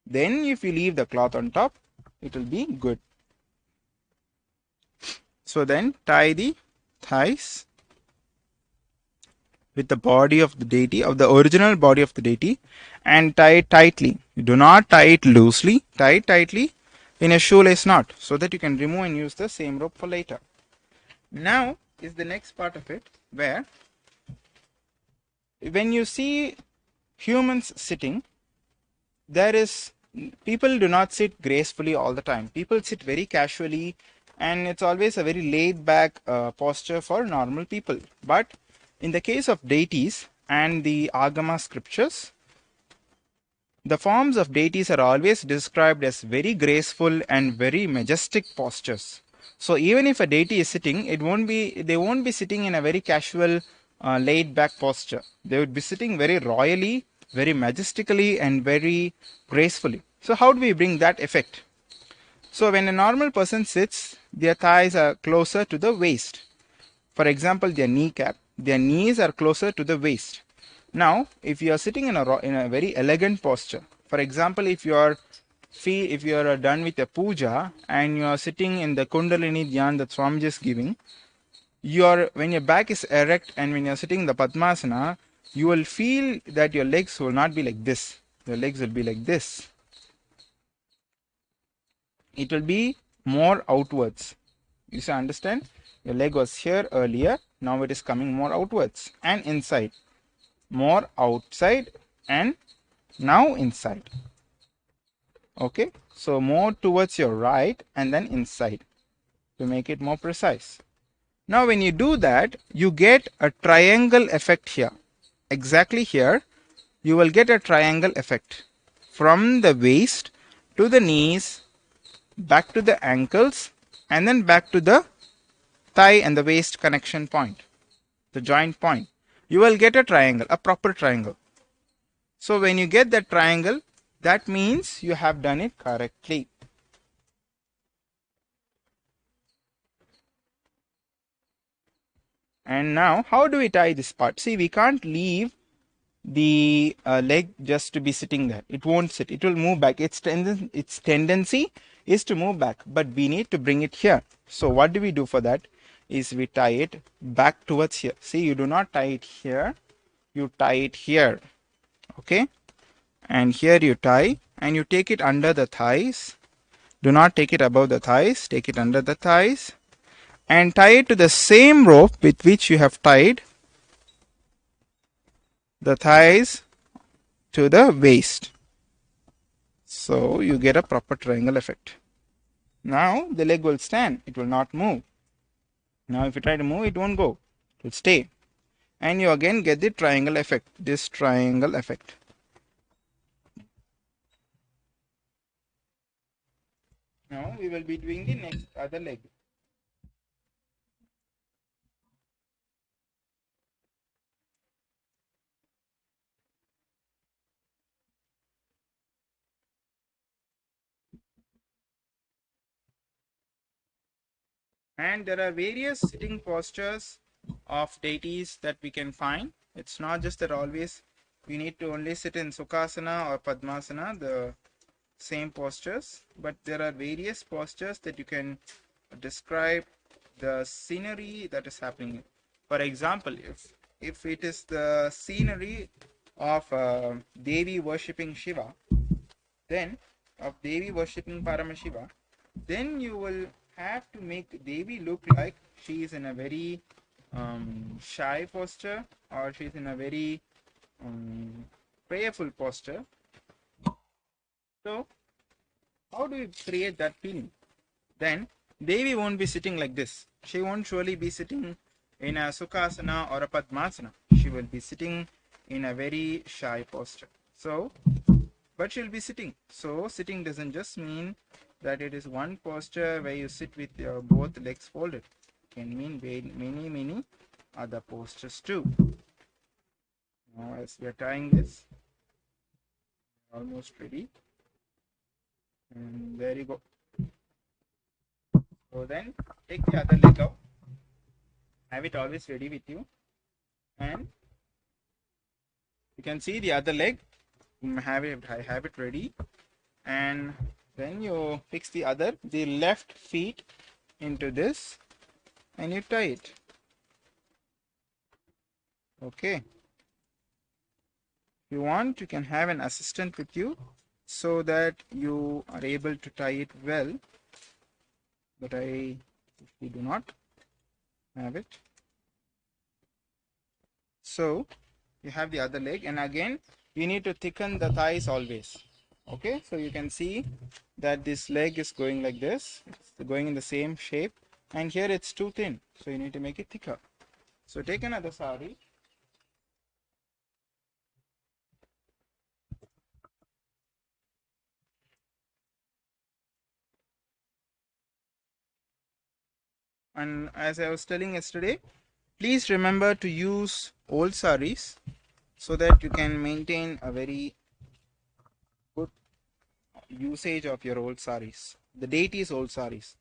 Then if you leave the cloth on top, it will be good. So then tie the thighs with the body of the deity, of the original body of the deity, and tie it tightly. You do not tie it loosely, tie it tightly in a shoelace knot so that you can remove and use the same rope for later. Now is the next part of it, where when you see humans sitting, there is, people do not sit gracefully all the time. People sit very casually, and it's always a very laid back posture for normal people. But in the case of deities and the Agama scriptures, the forms of deities are always described as very graceful and very majestic postures. So even if a deity is sitting, they won't be sitting in a very casual, laid back posture. They would be sitting very royally, very majestically, and very gracefully. So how do we bring that effect? So when a normal person sits, their thighs are closer to the waist. For example, their kneecap, their knees are closer to the waist. Now, if you are sitting in a very elegant posture, for example, if you are done with a puja and you are sitting in the Kundalini Dhyan that Swamiji is giving, when your back is erect and when you are sitting in the Padmasana, you will feel that your legs will not be like this. Your legs will be like this. It will be more outwards. You see, understand? Your leg was here earlier, now it is coming more outwards and inside. More outside and now inside. Okay, so more towards your right and then inside to make it more precise. Now when you do that, you get a triangle effect here. Exactly here, you will get a triangle effect from the waist to the knees, back to the ankles, and then back to the thigh and the waist connection point, the joint point. You will get a triangle, a proper triangle. So when you get that triangle, that means you have done it correctly. And now, how do we tie this part? See, we can't leave the leg just to be sitting there. It won't sit. It will move back. Its tendency is to move back, but we need to bring it here. So what do we do for that? Is we tie it back towards here. See, you do not tie it here. You tie it here. Okay. And here you tie and you take it under the thighs. Do not take it above the thighs. Take it under the thighs and tie it to the same rope with which you have tied the thighs to the waist. So you get a proper triangle effect. Now the leg will stand. It will not move. Now if you try to move, it won't go. It will stay. And you again get the triangle effect. This triangle effect. Now we will be doing the next other leg. And there are various sitting postures of deities that we can find. It's not just that always we need to only sit in Sukhasana or Padmasana, the same postures, but there are various postures that you can describe the scenery that is happening. For example, if it is the scenery of Devi worshipping Shiva, then of Devi worshipping Paramashiva, then you will have to make Devi look like she is in a very shy posture, or she is in a very prayerful posture. So how do you create that feeling? Then Devi won't be sitting like this. She won't surely be sitting in a Sukhasana or a Padmasana. She will be sitting in a very shy posture. So, but she'll be sitting. So sitting doesn't just mean that it is one posture where you sit with your both legs folded. It can mean many other postures too. Now as we are tying this, almost ready. And there you go. So then take the other leg out. Have it always ready with you. And you can see the other leg. I have it ready. And then you fix the left feet into this and you tie it. Okay. If you want, you can have an assistant with you so that you are able to tie it well. But we do not have it. So you have the other leg, and again you need to thicken the thighs always. Okay, so you can see that this leg is going like this, it's going in the same shape, and here it's too thin, so you need to make it thicker. So take another sari. And as I was telling yesterday, please remember to use old saris so that you can maintain a very good usage of your old saris. The deity's old saris.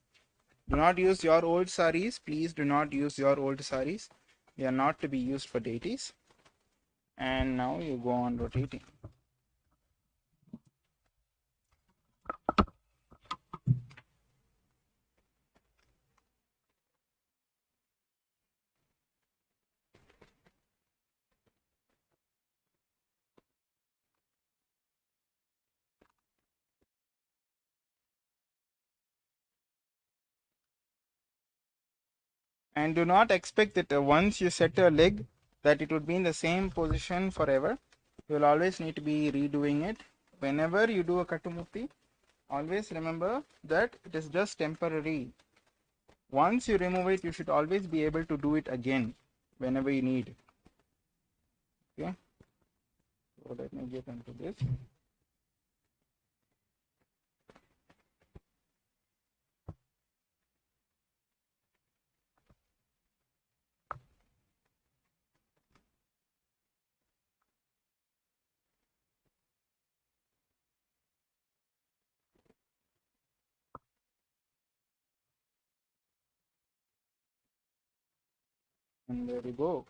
Do not use your old saris. Please do not use your old saris. They are not to be used for deities. And now you go on rotating. And do not expect that once you set a leg that it would be in the same position forever. You will always need to be redoing it. Whenever you do a Kattumurti, always remember that it is just temporary. Once you remove it, you should always be able to do it again whenever you need. Okay, so let me get into this. And there you go.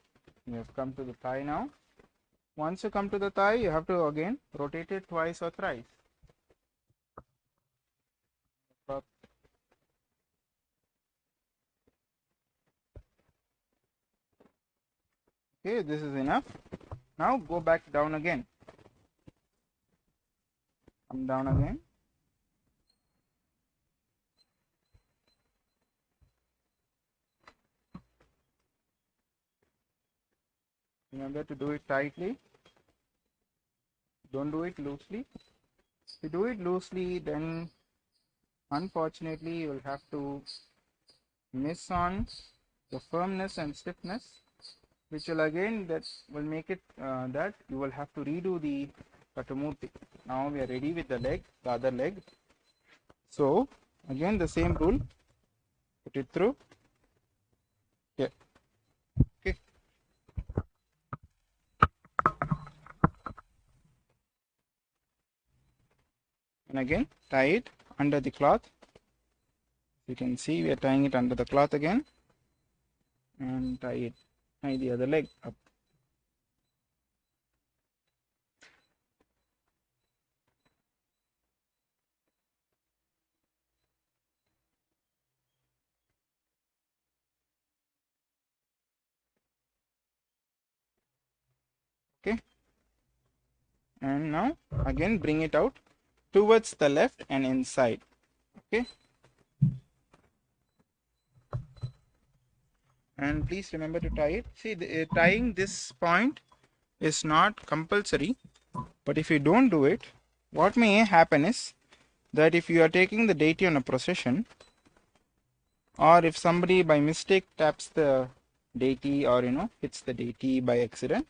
You have come to the thigh now. Once you come to the thigh, you have to again rotate it twice or thrice. Okay, this is enough. Now go back down again. Come down again. Remember to do it tightly. Don't do it loosely. If you do it loosely, then unfortunately you will have to miss on the firmness and stiffness, which will again that will make it that you will have to redo the Kattumurti. Now we are ready with the leg, the other leg. So again the same rule, put it through. Yeah. Okay. And again tie it under the cloth. You can see we are tying it under the cloth again, and tie the other leg up. Okay, and now again bring it out towards the left and inside. Okay, and please remember to tie it. See, tying this point is not compulsory, but if you don't do it, what may happen is that if you are taking the deity on a procession, or if somebody by mistake taps the deity or hits the deity by accident,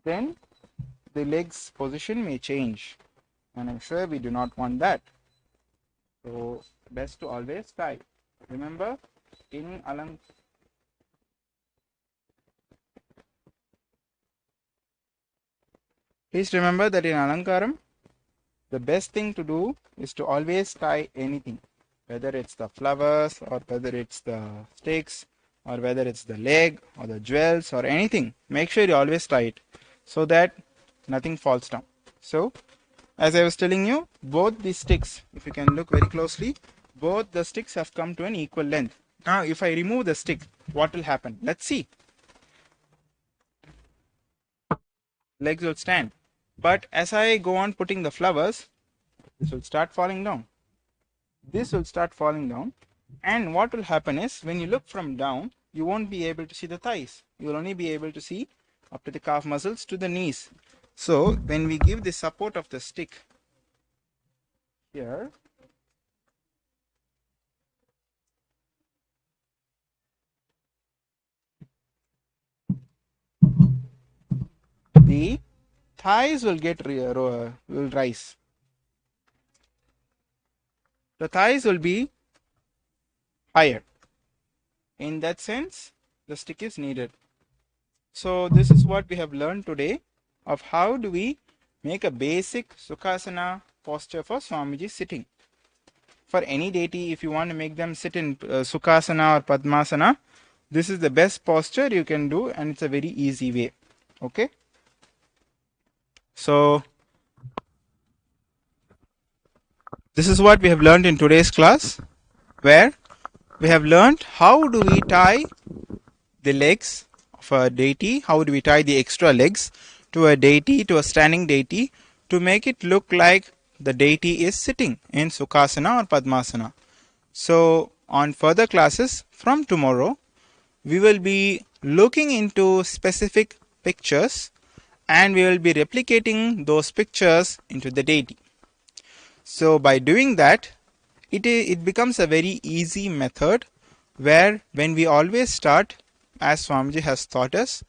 then the leg's position may change, and I'm sure we do not want that. So best to always tie. Remember, in please remember that in Alankaram, the best thing to do is to always tie anything, whether it's the flowers or whether it's the sticks or whether it's the leg or the jewels or anything. Make sure you always tie it so that nothing falls down. So As I was telling you, both the sticks, if you can look very closely, both the sticks have come to an equal length. Now, if I remove the stick, what will happen? Let's see. Legs will stand. But as I go on putting the flowers, this will start falling down. This will start falling down. And what will happen is, when you look from down, you won't be able to see the thighs. You will only be able to see up to the calf muscles to the knees. So, when we give the support of the stick here, the thighs will will rise. The thighs will be higher. In that sense, the stick is needed. So this is what we have learned today of how do we make a basic Sukhasana posture for Swamiji sitting. For any deity, if you want to make them sit in Sukhasana or Padmasana, this is the best posture you can do, and it's a very easy way. Okay. So this is what we have learned in today's class, where we have learned how do we tie the legs of a deity, how do we tie the extra legs to a deity, to a standing deity, to make it look like the deity is sitting in Sukhasana or Padmasana. So on further classes from tomorrow, we will be looking into specific pictures and we will be replicating those pictures into the deity. So by doing that, it becomes a very easy method, where when we always start, as Swamiji has taught us,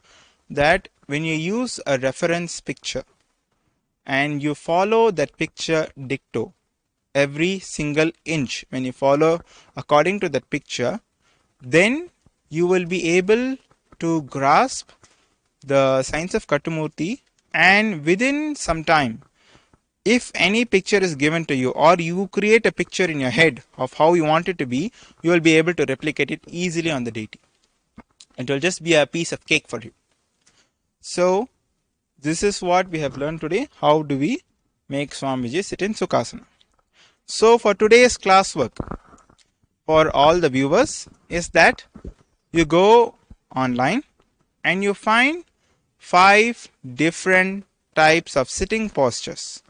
that when you use a reference picture and you follow that picture dicto, every single inch, when you follow according to that picture, then you will be able to grasp the science of Kattumurti, and within some time, if any picture is given to you, or you create a picture in your head of how you want it to be, you will be able to replicate it easily on the deity. It will just be a piece of cake for you. So this is what we have learned today. How do we make Swamiji sit in Sukhasana? So for today's classwork, for all the viewers, is that you go online and you find 5 different types of sitting postures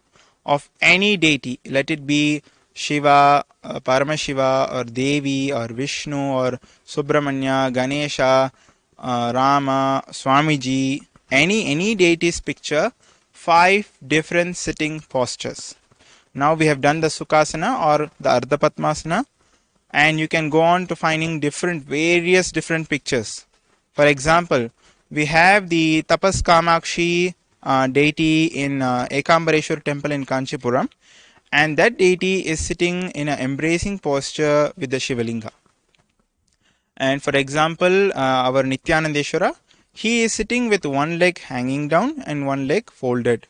of any deity. Let it be Shiva, Paramashiva, or Devi, or Vishnu, or Subramanya, Ganesha, Rama, Swamiji, any deity's picture, 5 different sitting postures. Now we have done the Sukhasana or the Ardha Padmasana, and you can go on to finding various different pictures. For example, we have the Tapas Kamakshi deity in Ekambareshwar temple in Kanchipuram, and that deity is sitting in an embracing posture with the Shivalinga. And for example, our Nithyanandeshwara, he is sitting with one leg hanging down and one leg folded.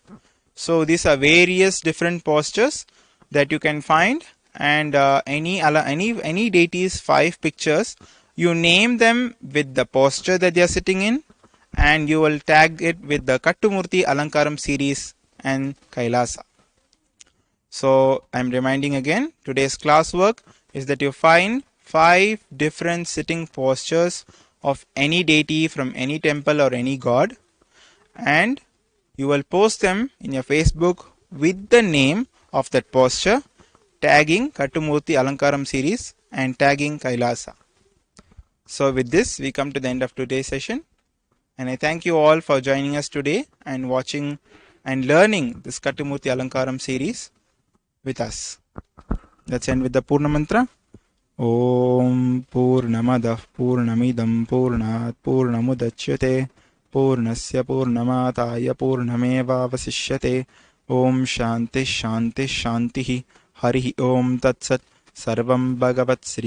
So these are various different postures that you can find, and any deity's 5 pictures, you name them with the posture that they are sitting in, and you will tag it with the Kattumurti Alankaram series and Kailasa. So I am reminding again, today's classwork is that you find 5 different sitting postures of any deity from any temple or any god, and you will post them in your Facebook with the name of that posture, tagging Kattumurti Alankaram series and tagging Kailasa. So with this, we come to the end of today's session, and I thank you all for joining us today and watching and learning this Kattumurti Alankaram series with us. Let's end with the Purna Mantra. Om Purnamadah Purnamidam Purnat Purnamudachyate Purnasya Purnamataya Purnameva Vasishyate. Om Shanti Shanti Shantihi. Harihi Om Tat Sat. Sarvam Bhagavat Sri